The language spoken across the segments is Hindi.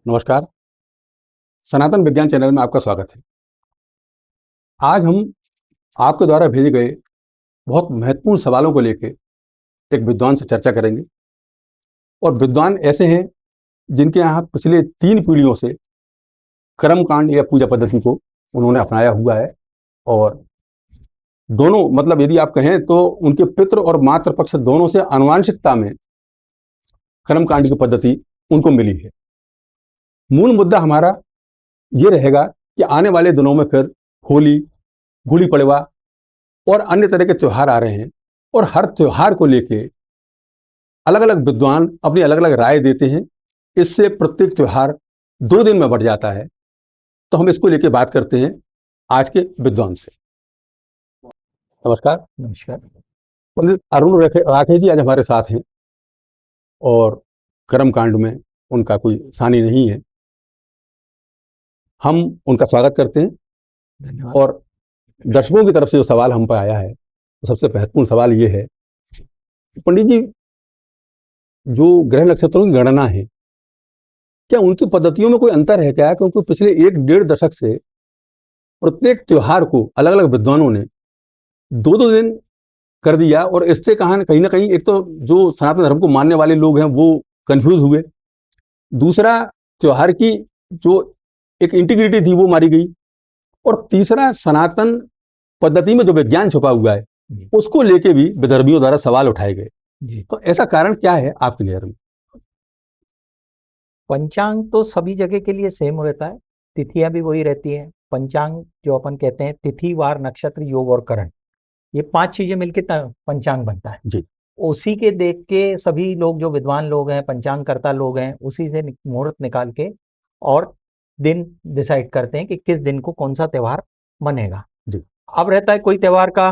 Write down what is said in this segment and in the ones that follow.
नमस्कार। सनातन विज्ञान चैनल में आपका स्वागत है। आज हम आपके द्वारा भेजे गए बहुत महत्वपूर्ण सवालों को लेके एक विद्वान से चर्चा करेंगे। और विद्वान ऐसे हैं जिनके यहाँ पिछले 3 पीढ़ियों से कर्मकांड या पूजा पद्धति को उन्होंने अपनाया हुआ है। और दोनों मतलब यदि आप कहें तो उनके पितृ और मातृ पक्ष दोनों से आनुवांशिकता में कर्मकांड की पद्धति उनको मिली है। मूल मुद्दा हमारा ये रहेगा कि आने वाले दिनों में फिर होली, गुड़ी पड़वा और अन्य तरह के त्योहार आ रहे हैं, और हर त्योहार को लेके अलग अलग विद्वान अपनी अलग अलग राय देते हैं। इससे प्रत्येक त्योहार 2 दिन में बढ़ जाता है। तो हम इसको लेके बात करते हैं आज के विद्वान से। नमस्कार। नमस्कार। पंडित अरुण राठे जी आज हमारे साथ हैं, और कर्मकांड में उनका कोई सानी नहीं है। हम उनका स्वागत करते हैं। धन्यवाद। और दर्शकों की तरफ से जो सवाल हम पर आया है, तो सबसे महत्वपूर्ण सवाल ये है, पंडित जी, जो ग्रह नक्षत्रों की गणना है, क्या उनकी पद्धतियों में कोई अंतर है क्या? क्योंकि पिछले 1 डेढ़ दशक से प्रत्येक त्योहार को अलग अलग विद्वानों ने 2-2 दिन कर दिया, और इससे कहीं ना कहीं एक तो जो सनातन धर्म को मानने वाले लोग हैं वो कंफ्यूज हुए। दूसरा, त्योहार की जो एक इंटीग्रिटी थी वो मारी गई। और तीसरा, सनातन पद्धति में जो विज्ञान छुपा हुआ है उसको लेके भी विदर्भियों द्वारा सवाल उठाए गए। तो ऐसा कारण क्या है आपके नजर में? पंचांग तो सभी जगह के लिए सेम रहता है, तिथियां भी वही रहती है। पंचांग जो अपन कहते हैं, तिथि, वार, नक्षत्र, योग और करण, ये 5 चीजें मिलकर पंचांग बनता है जी। उसी के देख के सभी लोग, जो विद्वान लोग हैं, पंचांगकर्ता लोग हैं, उसी से मुहूर्त निकाल के और दिन डिसाइड करते हैं कि किस दिन को कौन सा त्योहार बनेगा। जी। अब रहता है कोई त्योहार का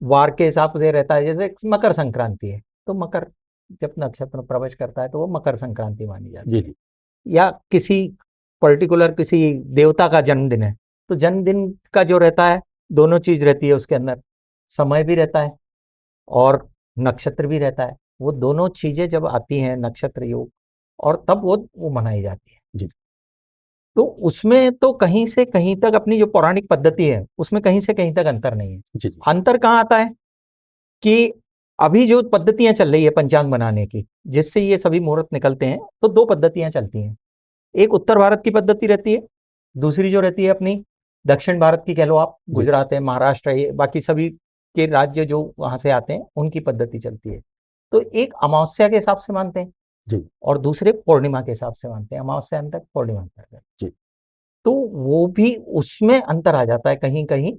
वार के हिसाब से रहता है, जैसे मकर संक्रांति है तो मकर जब नक्षत्र प्रवेश करता है तो वो मकर संक्रांति मानी जाती जी है। जी। या किसी पर्टिकुलर किसी देवता का जन्मदिन है तो जन्मदिन का जो रहता है, दोनों चीज रहती है उसके अंदर, समय भी रहता है और नक्षत्र भी रहता है। वो दोनों चीजें जब आती हैं, नक्षत्र योग, और तब वो मनाई जाती है। जी। तो उसमें तो कहीं से कहीं तक अपनी जो पौराणिक पद्धति है उसमें कहीं से कहीं तक अंतर नहीं है। जी जी। अंतर कहाँ आता है कि अभी जो पद्धतियां चल रही है पंचांग बनाने की, जिससे ये सभी मुहूर्त निकलते हैं, तो 2 पद्धतियां चलती हैं। एक उत्तर भारत की पद्धति रहती है, दूसरी जो रहती है अपनी दक्षिण भारत की, कह लो आप, जी। गुजरात है, महाराष्ट्र है, बाकी सभी के राज्य जो वहां से आते हैं उनकी पद्धति चलती है। तो एक अमावस्या के हिसाब से मानते हैं जी। और दूसरे पूर्णिमा के हिसाब से मानते हैं, अमावस्या अंतर, पूर्णिमा अंतर। जी। तो वो भी उसमें अंतर आ जाता है कहीं कहीं।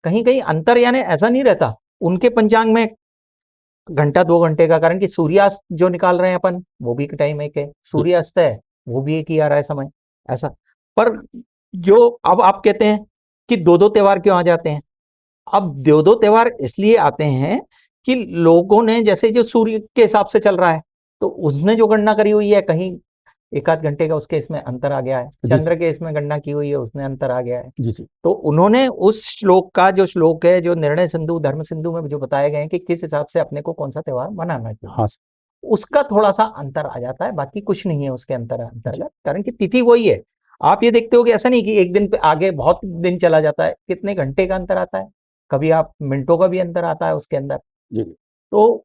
कहीं कहीं अंतर यानी ऐसा नहीं रहता उनके पंचांग में घंटा 2 घंटे का, कारण कि सूर्यास्त जो निकाल रहे हैं अपन वो भी टाइम एक है, सूर्यास्त है वो भी एक ही आ रहा है समय, ऐसा। पर जो अब आप कहते हैं कि 2-2 त्योहार क्यों आ जाते हैं, अब 2-2 त्योहार इसलिए आते हैं कि लोगों ने, जैसे जो सूर्य के हिसाब से चल रहा है तो उसने जो गणना करी हुई है, कहीं 1 आध घंटे का उसके इसमें अंतर आ गया है, जी। चंद्र के इसमें गणना की हुई है उसमें अंतर आ गया है। जी जी। तो उन्होंने उस श्लोक का, जो श्लोक है, जो निर्णय सिंधु, धर्म सिंधु में जो बताए गए हैं कि किस हिसाब से अपने को कौन सा त्योहार मनाना चाहिए, हाँ। उसका थोड़ा सा अंतर आ जाता है, बाकी कुछ नहीं है उसके जी। अंतर्गत, कारण कि तिथि वही है। आप ये देखते हो कि ऐसा नहीं कि एक दिन पे आगे बहुत दिन चला जाता है, कितने घंटे का अंतर आता है, कभी आप मिनटों का भी अंतर आता है उसके अंदर। जी तो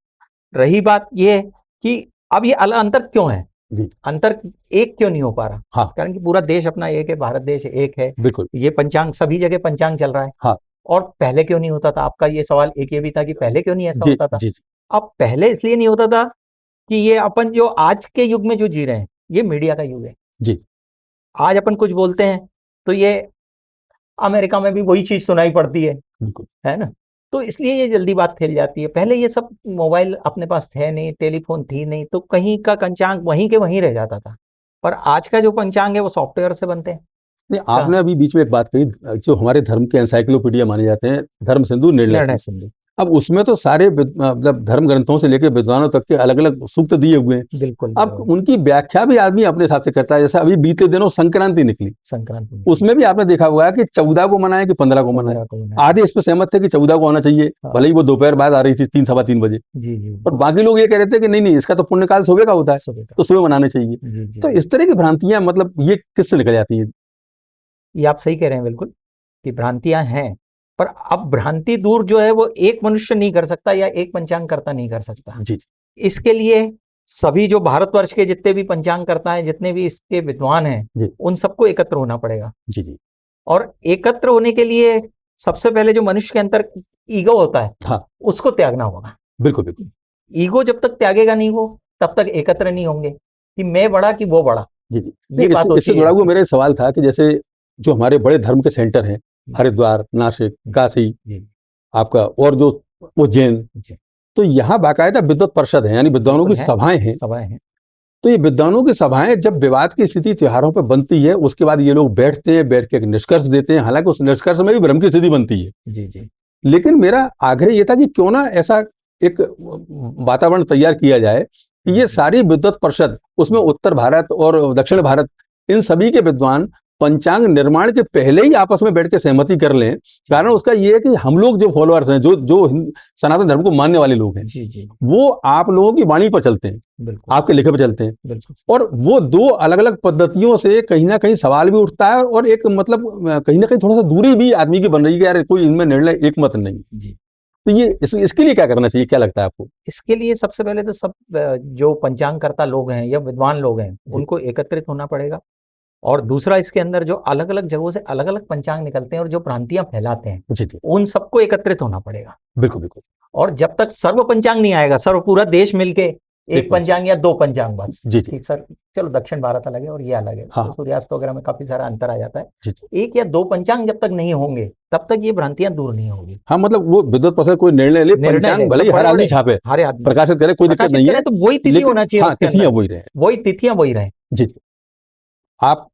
रही बात ये कि अब ये अंतर क्यों है, जी। अंतर एक क्यों नहीं हो पा रहा, हाँ। कारण कि पूरा देश अपना एक है, भारत देश एक है, बिल्कुल। ये पंचांग सभी जगह पंचांग चल रहा है। हाँ। और पहले क्यों नहीं होता था, आपका ये सवाल एक ये भी था कि पहले क्यों नहीं ऐसा जी होता था। जी जी। अब पहले इसलिए नहीं होता था कि ये अपन जो आज के युग में जो जी रहे हैं, ये मीडिया का युग है। जी। आज अपन कुछ बोलते हैं तो ये अमेरिका में भी वही चीज सुनाई पड़ती बिल्कुल। है ना। तो इसलिए ये जल्दी बात फैल जाती है। पहले ये सब मोबाइल अपने पास थे नहीं, टेलीफोन थी नहीं, तो कहीं का पंचांग वहीं के वहीं रह जाता था। पर आज का जो पंचांग है वो सॉफ्टवेयर से बनते हैं। नहीं, आपने अभी बीच में एक बात कही, जो हमारे धर्म के एनसाइक्लोपीडिया माने जाते हैं, धर्म सिंधु, निर्णय निर्णय सिंधु। सिंधु। अब उसमें तो सारे मतलब धर्म ग्रंथों से लेकर विद्वानों तक के अलग अलग सूक्त दिए हुए हैं। बिल्कुल अब उनकी व्याख्या भी आदमी अपने हिसाब से करता है। जैसे अभी बीते दिनों संक्रांति निकली, संक्रांति उसमें भी आपने देखा हुआ है कि 14 को मनाए कि 15 को मनाए। 15 को मनाए। आधे इस पर सहमत थे कि 14 को आना चाहिए, हाँ। भले ही वो दोपहर बाद आ रही थी 3 सवा 3 बजे, जी जी और बाकी लोग ये कह रहे थे कि नहीं नहीं, इसका तो पुण्यकाल सुबह का होता है, सुबह का। तो सुबह मनाने चाहिए। जी जी तो इस तरह की भ्रांतियां मतलब ये किससे निकल जाती हैं? ये आप सही कह रहे हैं बिल्कुल कि भ्रांतियां हैं, पर अब भ्रांति दूर जो है वो एक मनुष्य नहीं कर सकता या एक पंचांगकर्ता नहीं कर सकता। जी जी इसके लिए सभी जो भारतवर्ष के जितने भी पंचांगकर्ता हैं, जितने भी इसके विद्वान हैं, जी उन सबको एकत्र होना पड़ेगा। जी जी और एकत्र होने के लिए सबसे पहले जो मनुष्य के अंदर ईगो होता है, हाँ, उसको त्यागना होगा। बिल्कुल बिल्कुल। ईगो जब तक त्यागेगा नहीं वो, तब तक एकत्र नहीं होंगे कि मैं बड़ा कि वो बड़ा। जी जी ये नहीं, बात होती इससे है जुड़ा यहाँ हुआ पे। मेरा एक सवाल था कि जैसे जो हमारे बड़े धर्म के सेंटर हैं, हरिद्वार, नासिक, काशी, जी आपका और जो उज्जैन, जी तो यहाँ बाकायदा विद्वत परिषद है, यानी विद्वानों की बिल्कुल है, सभाएं हैं। सभाएं हैं। तो ये विद्वानों की सभाएं जब विवाद की स्थिति त्योहारों पर बनती है, उसके बाद ये लोग बैठते हैं, बैठ के एक निष्कर्ष देते हैं। हालांकि उस निष्कर्ष में भी भ्रम की स्थिति बनती है, जी जी लेकिन मेरा आग्रह ये था कि क्यों ना ऐसा एक वातावरण तैयार किया जाए कि ये सारी विद्वत परिषद, उसमें उत्तर भारत और दक्षिण भारत, इन सभी के विद्वान पंचांग निर्माण के पहले ही आपस में बैठ के सहमति कर लें। कारण उसका ये है कि हम लोग जो फॉलोअर्स हैं, जो जो सनातन धर्म को मानने वाले लोग हैं, जी जी वो आप लोगों की वाणी पर चलते हैं, बिल्कुल आपके लिखे पर चलते हैं। बिल्कुल और वो दो अलग अलग पद्धतियों से कहीं ना कहीं सवाल भी उठता है, और एक मतलब कहीं ना कहीं थोड़ा सा दूरी भी आदमी की बन रही है कि यार कोई इनमें निर्णय एक मत नहीं। जी। तो ये इसके लिए क्या करना चाहिए, क्या लगता है आपको? इसके लिए सबसे पहले तो सब जो पंचांगकर्ता लोग हैं या विद्वान लोग हैं, जी उनको एकत्रित होना पड़ेगा। और दूसरा, इसके अंदर जो अलग अलग जगहों से अलग अलग पंचांग निकलते हैं और जो भ्रांतियां फैलाते हैं, जी जी उन सबको एकत्रित होना पड़ेगा। बिल्कुल बिल्कुल। और जब तक सर्व पंचांग नहीं आएगा, सर्व पूरा देश मिलके एक एक पंचांग या दो पंचांग बस, जी जी ठीक सर, चलो दक्षिण भारत अलग है और ये अलग है, हाँ तो सूर्यास्त वगैरह में काफी सारा अंतर आ जाता है। जी जी एक या दो पंचांग जब तक नहीं होंगे, तब तक ये भ्रांतियां दूर नहीं होगी। हाँ, मतलब वो विद्वत परिषद कोई निर्णय ले, निर्णय ले पंचांग भले सब ही हर बड़े आदमी बड़े, छापे, हर आदमी प्रकाशित करे, कोई दिक्कत प्रकाशित नहीं करें है, तो वही तिथि लेकिन होना चाहिए हाँ, उसके तिथियां अंदर, वही रहे। वही तिथियां वही रहे। जी जी। आप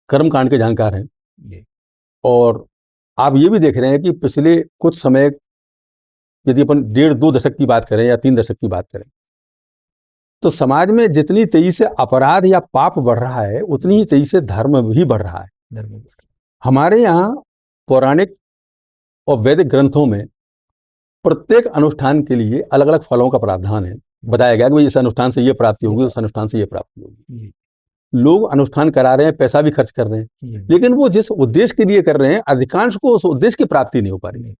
कर्म कांड के जानकार हैं, जी और आप ये भी देख रहे हैं कि पिछले कुछ समय, यदि अपन 1.5-2 दशक की बात करें या 3 दशक की बात करें, तो समाज में जितनी तेजी से अपराध या पाप बढ़ रहा है, उतनी ही तेजी से धर्म भी बढ़ रहा है। धर्म। हमारे यहाँ पौराणिक और वैदिक ग्रंथों में प्रत्येक अनुष्ठान के लिए अलग अलग फलों का प्रावधान है। बताया गया कि भाई इस अनुष्ठान से ये प्राप्ति होगी, उस अनुष्ठान से ये प्राप्ति होगी। जी लोग अनुष्ठान करा रहे हैं, पैसा भी खर्च कर रहे हैं, जी लेकिन वो जिस उद्देश्य के लिए कर रहे हैं, अधिकांश को उस उद्देश्य की प्राप्ति नहीं हो पा रही। जी।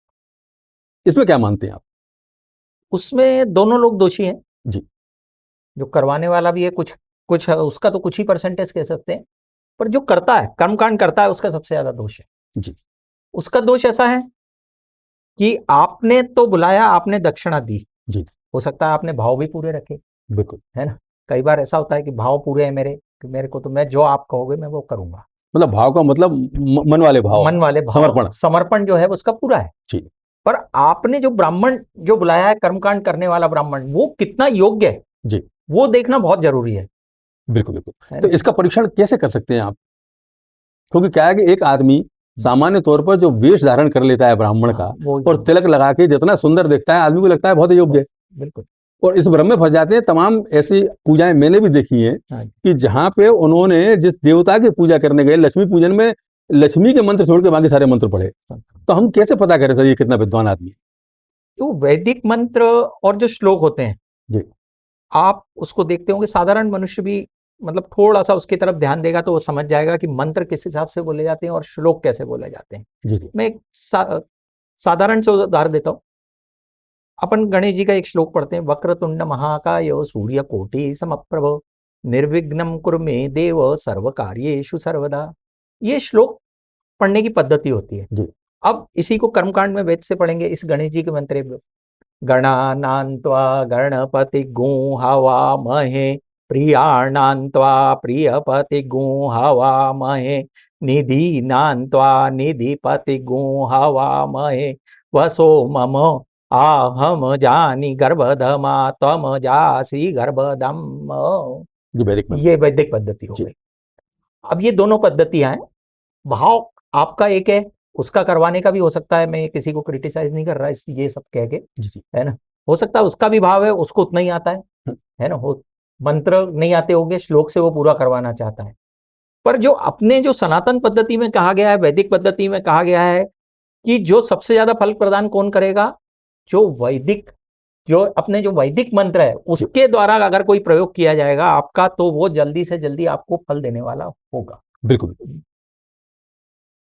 इसमें क्या मानते हैं आप? उसमें दोनों लोग दोषी हैं, जी जो करवाने वाला भी है, कुछ कुछ उसका तो कुछ ही परसेंटेज कह सकते हैं, पर जो करता है, कर्मकांड करता है, उसका सबसे ज्यादा दोष है। जी उसका दोष ऐसा है कि आपने तो बुलाया, आपने दक्षिणा दी, जी हो सकता है आपने भाव भी पूरे रखे, बिल्कुल। है ना। कई बार ऐसा होता है कि भाव पूरे हैं मेरे, कि मेरे को तो मैं जो आप कहोगे मैं वो करूंगा। मतलब भाव का मतलब मन वाले भाव, मन वाले भाव, समर्पण। समर्पण जो है उसका पूरा है। जी पर आपने जो ब्राह्मण जो बुलाया है, कर्मकांड करने वाला ब्राह्मण, वो कितना योग्य है, जी वो देखना बहुत जरूरी है बिल्कुल बिल्कुल। है तो ना। इसका परीक्षण कैसे कर सकते हैं आप? क्योंकि क्या है कि एक आदमी सामान्य तौर पर जो वेश धारण कर लेता है ब्राह्मण का, वो और तिलक लगा के जितना सुंदर दिखता है, आदमी को लगता है बहुत योग्य है, बिल्कुल। और इस भ्रम में फंस जाते हैं। तमाम ऐसी पूजाएं मैंने भी देखी हैं हाँ, कि जहां पे उन्होंने जिस देवता की पूजा करने गए, लक्ष्मी पूजन में लक्ष्मी के मंत्र छोड़ के बाकी सारे मंत्र पढ़े, तो हम कैसे पता करें सर ये कितना विद्वान आदमी है? तो वैदिक मंत्र और जो श्लोक होते हैं, जी आप उसको देखते होंगे, साधारण मनुष्य भी मतलब थोड़ा सा उसकी तरफ ध्यान देगा तो वो समझ जाएगा कि मंत्र किस हिसाब से बोले जाते हैं और श्लोक कैसे बोले जाते हैं। जी जी मैं एक साधारण से उदाहरण देता हूँ। अपन गणेश जी का एक श्लोक पढ़ते हैं, वक्रतुंड महाकाय सूर्य कोटि समप्रभ निर्विघ्नम कुरु मे देव सर्व कार्येषु सर्वदा। ये श्लोक पढ़ने की पद्धति होती है। जी अब इसी को कर्मकांड में वेद से पढ़ेंगे, इस गणेश जी के मंत्र में, गणानान्त्वा गणपति गुंहवामहे प्रियाणान्त्वा प्रियपति गुंहवामहे निधीनान्त्वा निधिपति गुंहवामहे वसो मम आहम जानी गर्भधमा त्वम जासी गर्भधम। जी वैदिक मंत्र। ये वैदिक पद्धति हो जी गई। अब ये दोनों पद्धतियां हैं। भाव आपका एक है, उसका करवाने का भी हो सकता है, मैं किसी को क्रिटिसाइज नहीं कर रहा ये सब कह के, जी है ना, हो सकता है उसका भी भाव है, उसको उतना ही आता है ना, हो मंत्र नहीं आते होंगे, श्लोक से वो पूरा करवाना चाहता है। पर जो अपने जो सनातन पद्धति में कहा गया है, वैदिक पद्धति में कहा गया है कि जो सबसे ज्यादा फल प्रदान कौन करेगा, जो वैदिक, जो अपने जो वैदिक मंत्र है उसके द्वारा अगर कोई प्रयोग किया जाएगा आपका, तो वो जल्दी से जल्दी आपको फल देने वाला होगा। बिल्कुल।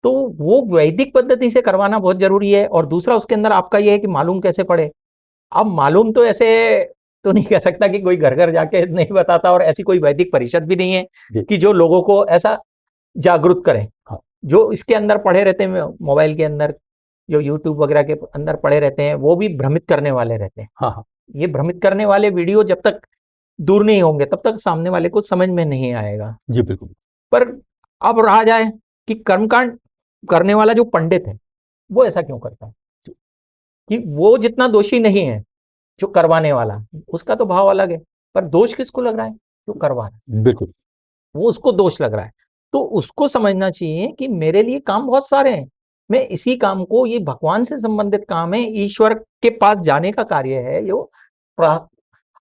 तो वो वैदिक पद्धति से करवाना बहुत जरूरी है। और दूसरा उसके अंदर आपका ये है कि मालूम कैसे पड़े। अब मालूम तो ऐसे तो नहीं कह सकता कि कोई घर घर जाके नहीं बताता, और ऐसी कोई वैदिक परिषद भी नहीं है कि जो लोगों को ऐसा जागरूक करें। हाँ। जो इसके अंदर पढ़े रहते हैं मोबाइल के अंदर, जो यूट्यूब वगैरह के अंदर पड़े रहते हैं, वो भी भ्रमित करने वाले रहते हैं। हाँ हाँ। ये भ्रमित करने वाले वीडियो जब तक दूर नहीं होंगे तब तक सामने वाले को समझ में नहीं आएगा। जी बिल्कुल। पर अब रहा जाए कि कर्मकांड करने वाला जो पंडित है वो ऐसा क्यों करता है, कि वो जितना दोषी नहीं है जो करवाने वाला, उसका तो भाव अलग है, पर दोष किसको लग रहा है, जो करवा रहा है, बिल्कुल। वो उसको दोष लग रहा है। तो उसको समझना चाहिए कि मेरे लिए काम बहुत सारे हैं, मैं इसी काम को, ये भगवान से संबंधित काम है, ईश्वर के पास जाने का कार्य है, जो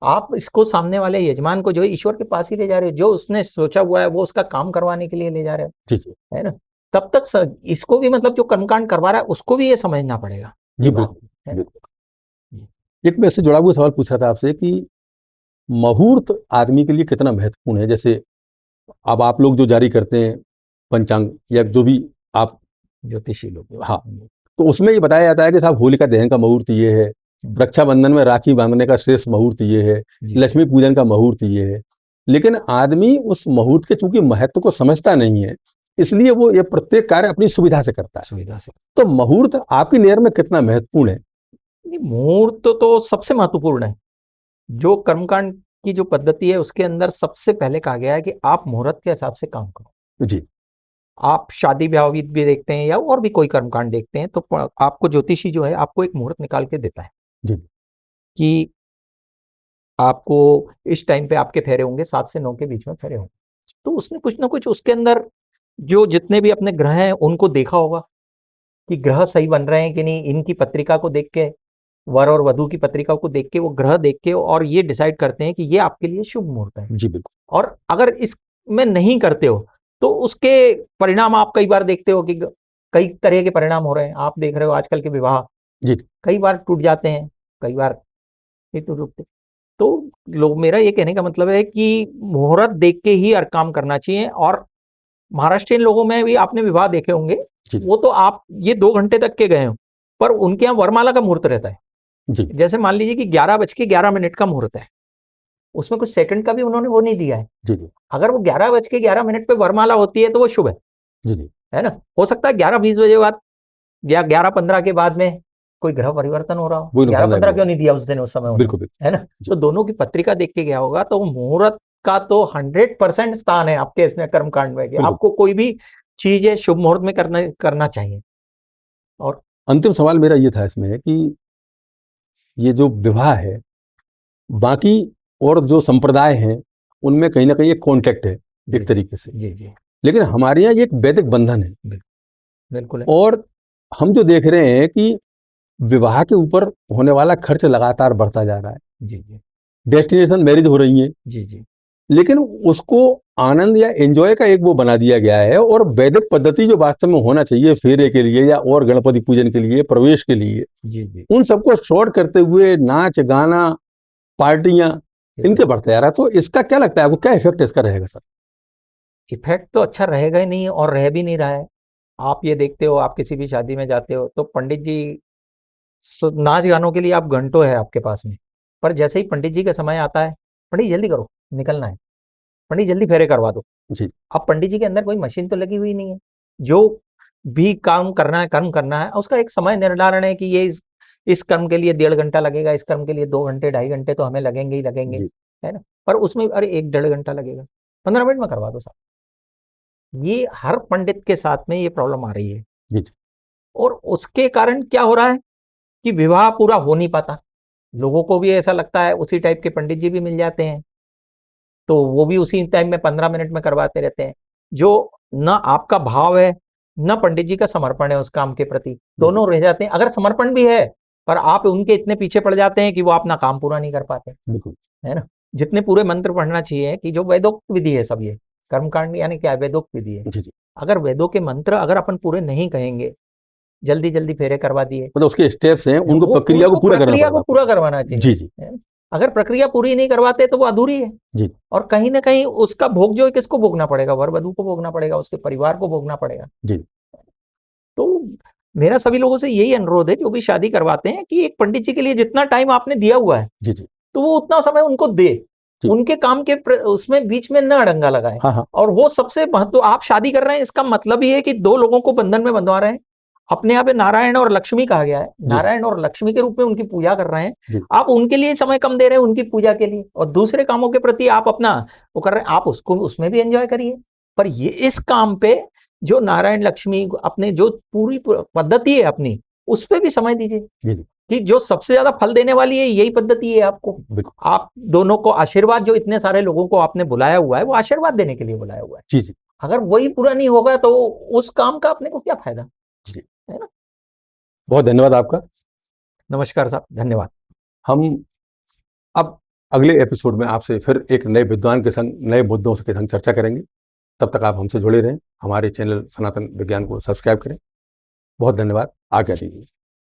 आप इसको सामने वाले यजमान को जो है ईश्वर के पास ही ले जा रहे हो, जो उसने सोचा हुआ है वो उसका काम करवाने के लिए ले जा रहे हो, जी जी। है ना। तब तक इसको भी मतलब जो कर्मकांड करवा रहा है उसको भी ये समझना पड़ेगा। जी ये बात बिल्कुल है। बिल्कुल। एक मैं इससे जुड़ा हुआ सवाल पूछा था आपसे कि मुहूर्त आदमी के लिए कितना महत्वपूर्ण है। जैसे अब आप लोग जो जारी करते हैं पंचांग या जो भी आप ज्योतिषी लोग, हाँ, तो उसमें ये बताया जाता है कि साहब होलिका दहन का मुहूर्त ये है, रक्षाबंधन में राखी बांधने का श्रेष्ठ मुहूर्त ये है, लक्ष्मी पूजन का मुहूर्त ये है। लेकिन आदमी उस मुहूर्त के चूंकि महत्व को समझता नहीं है, इसलिए वो ये प्रत्येक कार्य अपनी सुविधा से करता है। सुविधा से। तो मुहूर्त आपकी नजर में कितना महत्वपूर्ण है? मुहूर्त तो सबसे महत्वपूर्ण है। जो कर्मकांड की जो पद्धति है उसके अंदर सबसे पहले कहा गया है कि आप मुहूर्त के हिसाब से काम करो। जी आप शादी ब्याह भी देखते हैं या और भी कोई कर्मकांड देखते हैं, तो आपको ज्योतिषी जो है आपको एक मुहूर्त निकाल के देता है जी कि आपको इस टाइम पे आपके फेरे होंगे, 7 से 9 के बीच में फेरे होंगे। तो उसने कुछ ना कुछ उसके अंदर जो जितने भी अपने ग्रह हैं उनको देखा होगा कि ग्रह सही बन रहे हैं कि नहीं, इनकी पत्रिका को देख के, वर और वधु की पत्रिका को देख के, वो ग्रह देख के, और ये डिसाइड करते हैं कि ये आपके लिए शुभ मुहूर्त है। जी बिल्कुल। और अगर इसमें नहीं करते हो तो उसके परिणाम आप कई बार देखते हो कि कई तरह के परिणाम हो रहे हैं। आप देख रहे हो आजकल के विवाह जी कई बार टूट जाते हैं, कई बार नहीं टूटते। तो लोग, मेरा ये कहने का मतलब है कि मुहूर्त देख के ही हर काम करना चाहिए। और महाराष्ट्रियन लोगों में भी आपने विवाह देखे होंगे, जी वो तो आप ये 2 घंटे तक के गए हो, पर उनके यहाँ वरमाला का मुहूर्त रहता है। जी जैसे मान लीजिए कि 11:11 का मुहूर्त है, उसमें कुछ सेकंड का भी उन्होंने वो नहीं दिया है। जी जी अगर वो 11:11 पे वरमाला होती है तो वो शुभ जी जी। है ना। हो सकता है 11:20 बजे बाद या 11:15 के बाद में कोई ग्रह परिवर्तन हो रहा हो, वही ग्यारह नुकसानदायक पंद्रह भी क्यों होगा। नहीं दिया उस दिन उस समय उन्होंने, बिल्कुल बिल्कुल। है ना। जी तो दोनों की पत्रिका देख के गया होगा, तो मुहूर्त का तो 100% स्थान है आपके इसमें कर्मकांड में, कि बिल्कुल। आपको कोई भी चीज है शुभ मुहूर्त में करना चाहिए। और अंतिम सवाल मेरा ये था इसमें कि ये जो विवाह है, बाकी और जो संप्रदाय हैं उनमें कहीं ना कहीं एक कॉन्ट्रैक्ट है एक तरीके से, जी जी लेकिन हमारे यहाँ ये एक वैदिक बंधन है। बिल्कुल है। और हम जो देख रहे हैं कि विवाह के ऊपर होने वाला खर्च लगातार बढ़ता जा रहा है, जी जी डेस्टिनेशन मैरिज हो रही है, जी जी लेकिन उसको आनंद या एंजॉय का एक वो बना दिया गया है। और वैदिक पद्धति जो वास्तव में होना चाहिए फेरे के लिए या और गणपति पूजन के लिए, प्रवेश के लिए, जी जी उन सबको शॉर्ट करते हुए नाच गाना पार्टियां इनके बढ़ते जा रहा है। तो इसका क्या लगता है आपको, क्या इफेक्ट इसका रहेगा सर? इफेक्ट तो अच्छा रहेगा ही नहीं, और रह भी नहीं रहा है। आप ये देखते हो, आप किसी भी शादी में जाते हो तो पंडित जी नाच गानों के लिए आप घंटों है आपके पास में, पर जैसे ही पंडित जी का समय आता है, पंडित जल्दी करो निकलना है, पंडित जल्दी फेरे करवा दो। जी अब पंडित जी के अंदर कोई मशीन तो लगी हुई नहीं है। जो भी काम करना है, कर्म करना है, उसका एक समय निर्धारण है कि ये इस कर्म के लिए 1.5 घंटा लगेगा, इस कर्म के लिए 2 घंटे 2.5 घंटे तो हमें लगेंगे ही लगेंगे, जी है ना। पर उसमें अरे 1 1.5 घंटा लगेगा, 15 मिनट में करवा दो साहब। ये हर पंडित के साथ में ये प्रॉब्लम आ रही है। जी जी और उसके कारण क्या हो रहा है कि विवाह पूरा हो नहीं पाता। लोगों को भी ऐसा लगता है, उसी टाइप के पंडित जी भी मिल जाते हैं, तो वो भी उसी टाइम में 15 मिनट में करवाते रहते हैं। जो ना आपका भाव है, न पंडित जी का समर्पण है उस काम के प्रति, जी। दोनों रह जाते हैं। अगर समर्पण भी है, पर आप उनके इतने पीछे पड़ जाते हैं कि वो अपना काम पूरा नहीं कर पाते, बिल्कुल। है ना? जितने पूरे मंत्र पढ़ना चाहिए, कि जो वेदोक्त विधि है सब, ये कर्मकांड यानी क्या है, वेदोक्त विधि है। जी, जी। अगर वेदों के मंत्र अगर अपन पूरे नहीं कहेंगे, जल्दी-जल्दी फेरे करवा दिए, मतलब उसके स्टेप्स हैं, उनको वो प्रक्रिया को पूरा करना प्रक्रिया पड़ेगा को पूरा आपको। करवाना जी, चाहिए, जी। है ना? अगर प्रक्रिया पूरी नहीं करवाते तो वो अधूरी है। जी। और कहीं न कहीं उसका भोग जो है किसको भोगना पड़ेगा? वर-वधू को भोगना पड़ेगा, उसके परिवार को भोगना पड़ेगा। जी। तो मेरा सभी लोगों से यही अनुरोध है, जो भी शादी करवाते हैं, कि एक पंडित जी के लिए जितना टाइम आपने दिया हुआ है, जी, जी। तो वो उतना समय उनको दे। जी। उनके काम के उसमें बीच में ना अड़ंगा लगाए। हाँ, हाँ। और वो सबसे महत्व, आप शादी कर रहे हैं, इसका मतलब ही है कि दो लोगों को बंधन में बंधवा रहे हैं। अपने यहाँ पे नारायण और लक्ष्मी कहा गया है, जी, जी। नारायण और लक्ष्मी के रूप में उनकी पूजा कर रहे हैं। जी। आप उनके लिए समय कम दे रहे हैं, उनकी पूजा के लिए, और दूसरे कामों के प्रति आप अपना वो कर रहे हैं। आप उसको उसमें भी एंजॉय करिए, पर ये इस काम पे जो नारायण लक्ष्मी अपने जो पूरी पद्धति है अपनी, उस पे भी समय दीजिए। जी, जी। कि जो सबसे ज्यादा फल देने वाली है, यही पद्धति है आपको। बिल्कुल। आप दोनों को आशीर्वाद, जो इतने सारे लोगों को आपने बुलाया हुआ है, वो आशीर्वाद देने के लिए बुलाया हुआ है। जी, जी। अगर वही पूरा नहीं होगा तो उस काम का अपने को क्या फायदा, जी। है ना? बहुत धन्यवाद आपका। नमस्कार साहब, धन्यवाद। हम अब अगले एपिसोड में आपसे फिर एक नए विद्वान के संग, नए मुद्दों के संग चर्चा करेंगे। तब तक आप हमसे जुड़े रहें। हमारे चैनल सनातन विज्ञान को सब्सक्राइब करें। बहुत धन्यवाद। आज्ञा दीजिए।